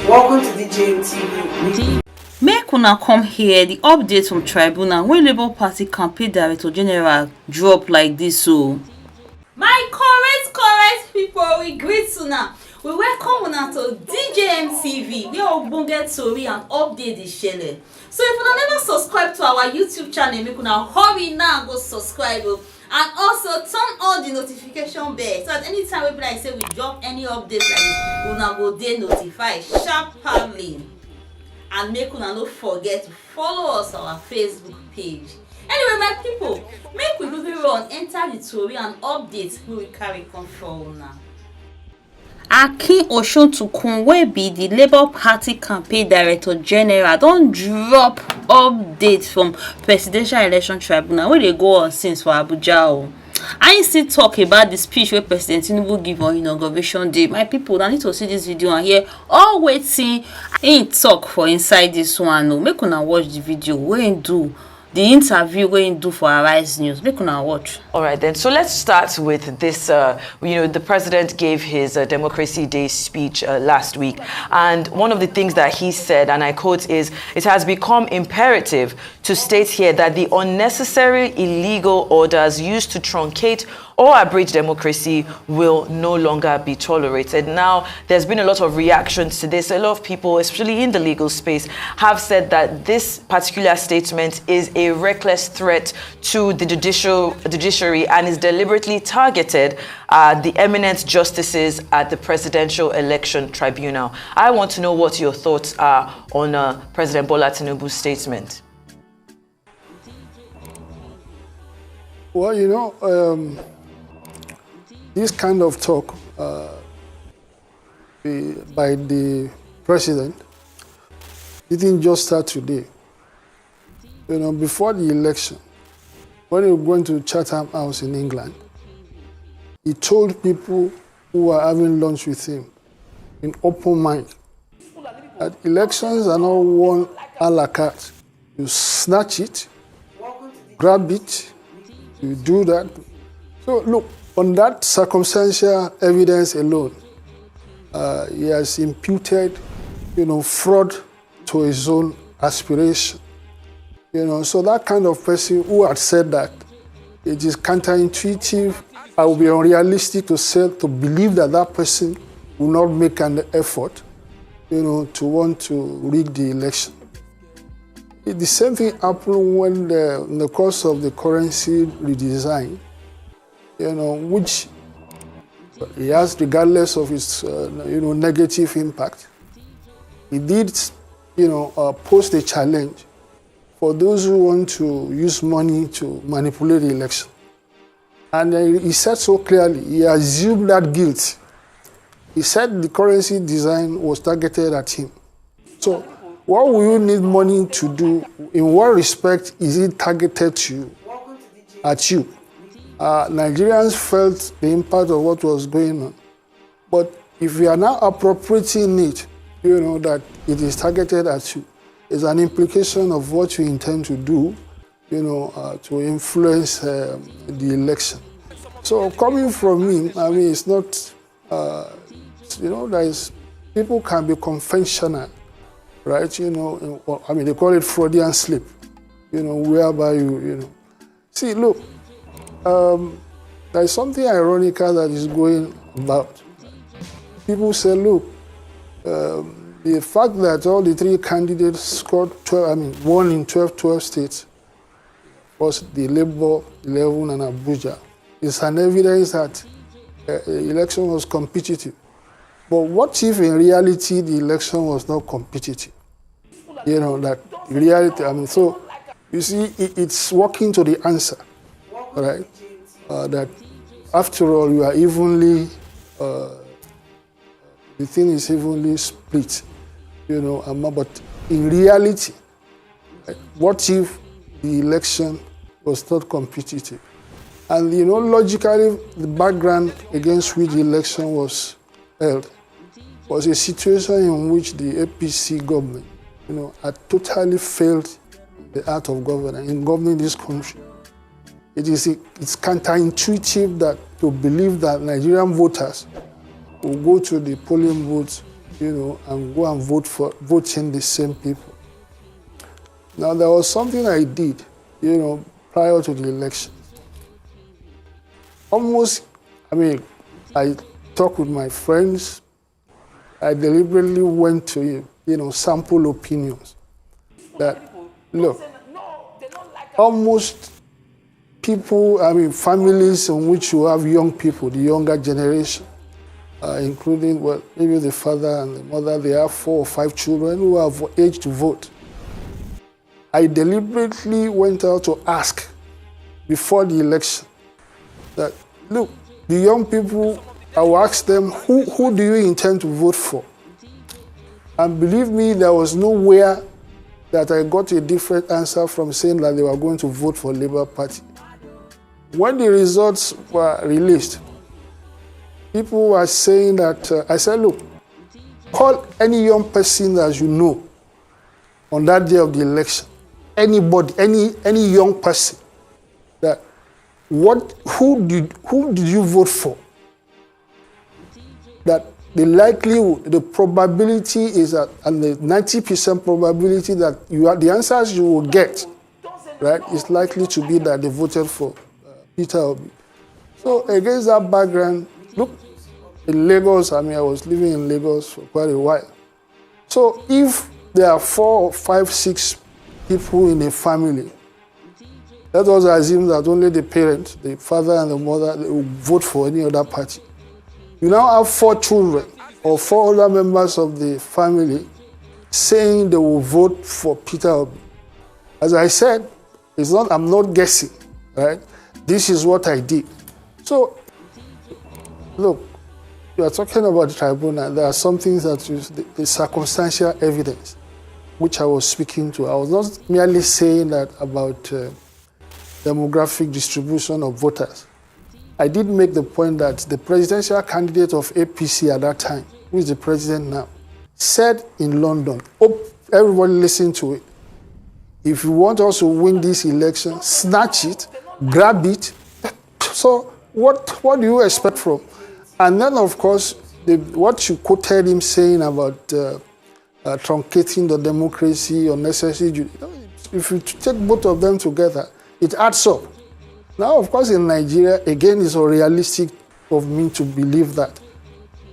Welcome to DJM TV. Make una come here the update from tribunal when Labour Party campaign director general drop like this. So my correct people, we greet una. We welcome una to DJM TV where ogbonge tori and update dey shele. So if una never subscribe to our YouTube channel, make una hurry now go subscribe and also turn on the notification bell so that anytime we be like say we drop any update like this, una go dey notified sharply. And make una no forget to follow us on our Facebook page. Anyway, my people, make we quickly run enter the tori and updates wey we carry come for una. Akin Oshuntukun, wey be the Labour Party campaign director general, don drop update from presidential election tribunal wey dey go on since for Abuja. I still talk about the speech wey President Tinubu give on inauguration day. My people, I need to see this video and hear all wetin im talk for inside this one. Make una watch the video wey im do, the interview wey im do for Arise News. Make una watch. All right, then. So let's start with this. The president gave his Democracy Day speech last week. And one of the things that he said, and I quote, is, "It has become imperative to state here that the unnecessary illegal orders used to truncate or abridge democracy will no longer be tolerated." Now, there's been a lot of reactions to this. A lot of people, especially in the legal space, have said that this particular statement is a reckless threat to the judiciary and is deliberately targeted at the eminent justices at the Presidential Election Tribunal. I want to know what your thoughts are on President Bola Tinubu's statement. Well, this kind of talk by the president didn't just start today. Before the election, when he was going to Chatham House in England, he told people who were having lunch with him in open mind that elections are not won a la carte. You snatch it, grab it, you do that. So look, on that circumstantial evidence alone, he has imputed, fraud to his own aspiration. So that kind of person who had said that, it is counterintuitive. I will be unrealistic to believe that that person will not make an effort, to want to rig the election. The same thing happened when, in the course of the currency redesign, which he has, regardless of its, negative impact, he did, post a challenge for those who want to use money to manipulate the election. And he said so clearly, he assumed that guilt. He said the currency design was targeted at him. So what will you need money to do? In what respect is it targeted at you? Nigerians felt the impact of what was going on. But if you are now appropriating it, that it is targeted at you, it's an implication of what you intend to do, to influence the election. So coming from me, it's not, people can be conventional, right? They call it Freudian slip, whereby you. See, look, there's something ironical that is going about. People say, look, the fact that all the three candidates scored 1 in 12 states, was the Labour 11 and Abuja, is an evidence that the election was competitive. But what if in reality the election was not competitive? That reality, so you see, it's working to the answer, right? That after all, you are evenly, the thing is evenly split, but in reality, what if the election was not competitive? And, logically, the background against which the election was held was a situation in which the APC government, had totally failed the art of governance in governing this country. It's counterintuitive that to believe that Nigerian voters will go to the polling booths and go and vote in the same people. Now, there was something I did, prior to the election. I talked with my friends. I deliberately went to, sample opinions. That, look, almost people, families in which you have young people, the younger generation, including, maybe the father and the mother, they have 4 or 5 children who have age to vote. I deliberately went out to ask before the election that, look, the young people, I will ask them, who do you intend to vote for? And believe me, there was nowhere that I got a different answer from saying that they were going to vote for Labour Party. When the results were released, people were saying that, I said, look, call any young person that you know on that day of the election, anybody, any young person, that who did you vote for? That the likelihood, the probability is that, and the 90% probability that the answers you will get, right, is likely to be that they voted for Peter Obi. So against that background, look, in Lagos, I was living in Lagos for quite a while. So if there are 4 or 5, 6 people in a family, let us assume that only the parents, the father and the mother, they will vote for any other party. You now have 4 children or 4 other members of the family saying they will vote for Peter Obi. As I said, I'm not guessing, right? This is what I did. So, look, you are talking about the tribunal. There are some things that the circumstantial evidence, which I was speaking to. I was not merely saying that about demographic distribution of voters. I did make the point that the presidential candidate of APC at that time, who is the president now, said in London, everybody listen to it, if you want us to win this election, snatch it, grab it. So what do you expect from? And then, of course, what you quoted him saying about truncating the democracy or necessary, if you take both of them together, it adds up. Now, of course, in Nigeria, again, it's unrealistic of me to believe that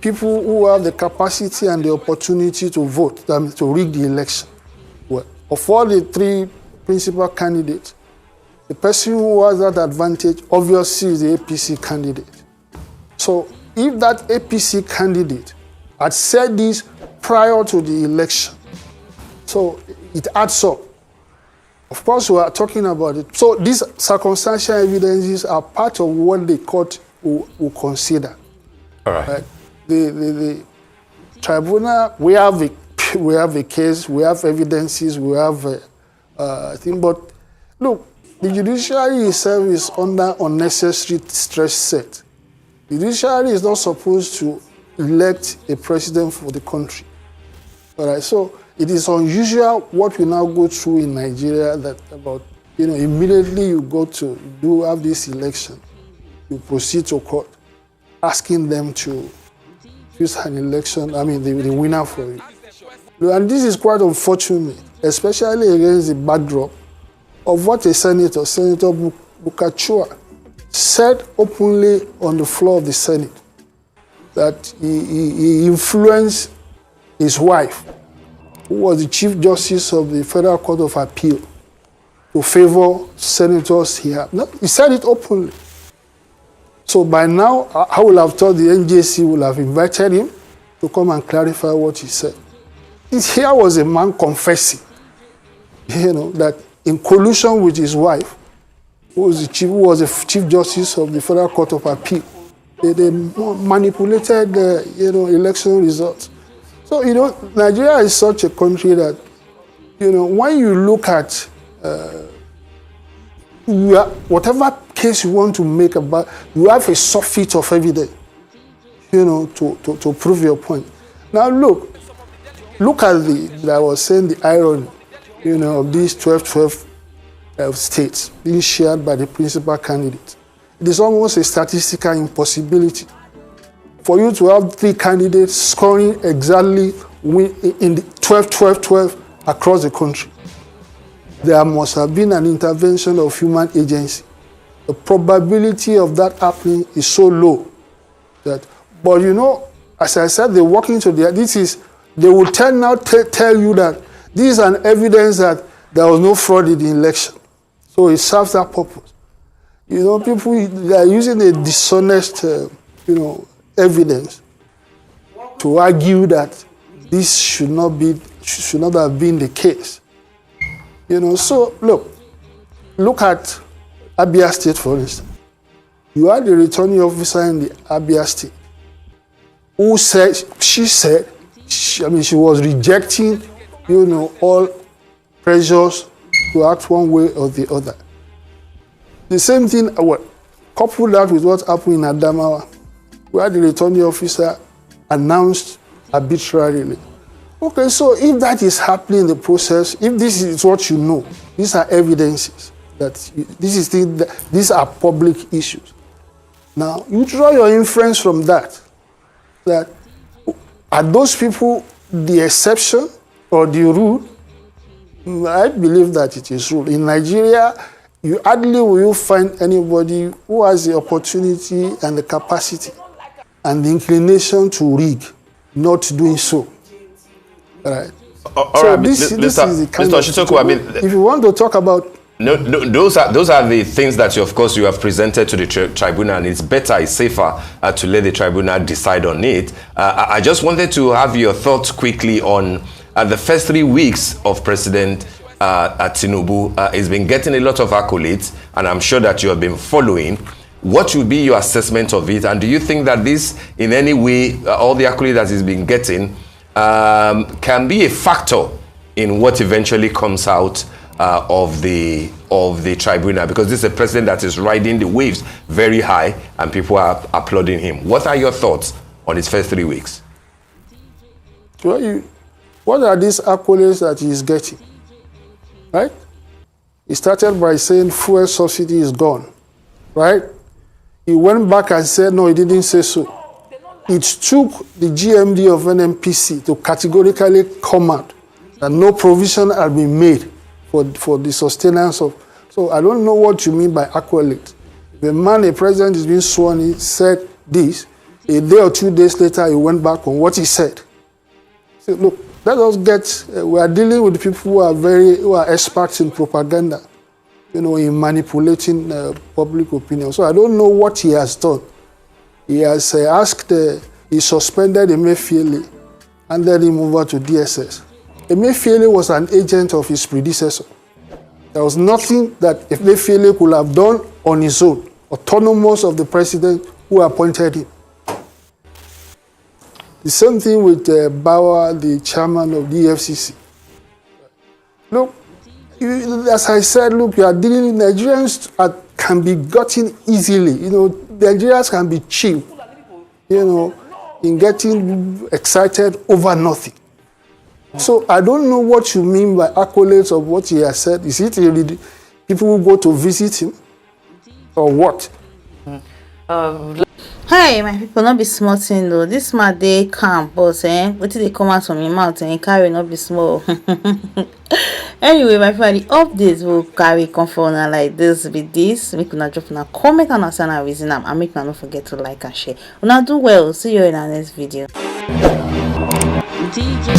people who have the capacity and the opportunity to vote, to rig the election, well, of all the 3 principal candidates, the person who has that advantage obviously is the APC candidate. So if that APC candidate had said this prior to the election, so it adds up. Of course, we are talking about it. So these circumstantial evidences are part of what the court will consider. All right. Right? The tribunal, we have a case, we have evidences, we have a thing. But look, the judiciary itself is under unnecessary stress set. The judiciary is not supposed to elect a president for the country. All right. So it is unusual what we now go through in Nigeria that about, immediately you have this election, you proceed to court, asking them to use an election, the winner for you. And this is quite unfortunate, especially against the backdrop of what a Senator Bukachua, said openly on the floor of the Senate, that he influenced his wife, who was the Chief Justice of the Federal Court of Appeal, to favor senators here. No, he said it openly. So by now, I would have thought the NJC would have invited him to come and clarify what he said. Here was a man confessing, that in collusion with his wife, who was the Chief Justice of the Federal Court of Appeal, they manipulated the election results. So, Nigeria is such a country that, when you look at whatever case you want to make about, you have a surfeit of evidence, to prove your point. Now, look at I was saying the irony, of these 12 states being shared by the principal candidate. It is almost a statistical impossibility for you to have 3 candidates scoring exactly in the 12 across the country. There must have been an intervention of human agency. The probability of that happening is so low that, but you know, as I said, they're working to they will tell you that this is an evidence that there was no fraud in the election. So it serves that purpose. You know, people, they are using a dishonest, evidence to argue that this should not have been the case. You know, so look at Abia State, for instance. You had the returning officer in the Abia State who said, she was rejecting, all pressures to act one way or the other. The same thing, couple that with what happened in Adamawa, where the returning officer announced arbitrarily. Okay, so if that is happening in the process, if this is what you know, these are evidences that these are public issues. Now, you draw your inference from that are those people the exception or the rule? I believe that it is rule. In Nigeria, you hardly will find anybody who has the opportunity and the capacity and the inclination to rig, not doing so. All right. All right, this is the kind Mr. Oshitoku, if you want to talk about those are the things that you have presented to the tribunal, and it's better, it's safer to let the tribunal decide on it. I just wanted to have your thoughts quickly on the first 3 weeks of President Tinubu. He's been getting a lot of accolades, and I'm sure that you have been following. What would be your assessment of it, and do you think that this, in any way, all the accolades that he's been getting, can be a factor in what eventually comes out of the tribunal, because this is a president that is riding the waves very high and people are applauding him? What are your thoughts on his first 3 weeks? Well, what are these accolades that he is getting? Right? He started by saying fuel subsidy is gone. Right? He went back and said, no, he didn't say so. It took the GMD of NNPC to categorically come out that no provision had been made for the sustenance of. So I don't know what you mean by accolade. A president is being sworn, he said this. A day or 2 days later, he went back on what he said. So look, let us we are dealing with people who are experts in propaganda, in manipulating public opinion. So I don't know what he has done. He has he suspended Emefiele and then he moved over to DSS. Emefiele was an agent of his predecessor. There was nothing that Emefiele could have done on his own, autonomous of the president who appointed him. The same thing with Bauer, the chairman of the EFCC. Look, as I said, look, you are dealing with Nigerians can be gotten easily. Nigerians can be cheap, in getting excited over nothing. So I don't know what you mean by accolades of what he has said. Is it really people who go to visit him or what? Hey, my people, not be small thing though. This man dey calm, but what did they come out from your mouth and carry not be small. Anyway, my friend, the updates will carry comfort like this with this. Make una drop na comment and answer na reason and make una not forget to like and share. Una do well. See you in our next video. DJ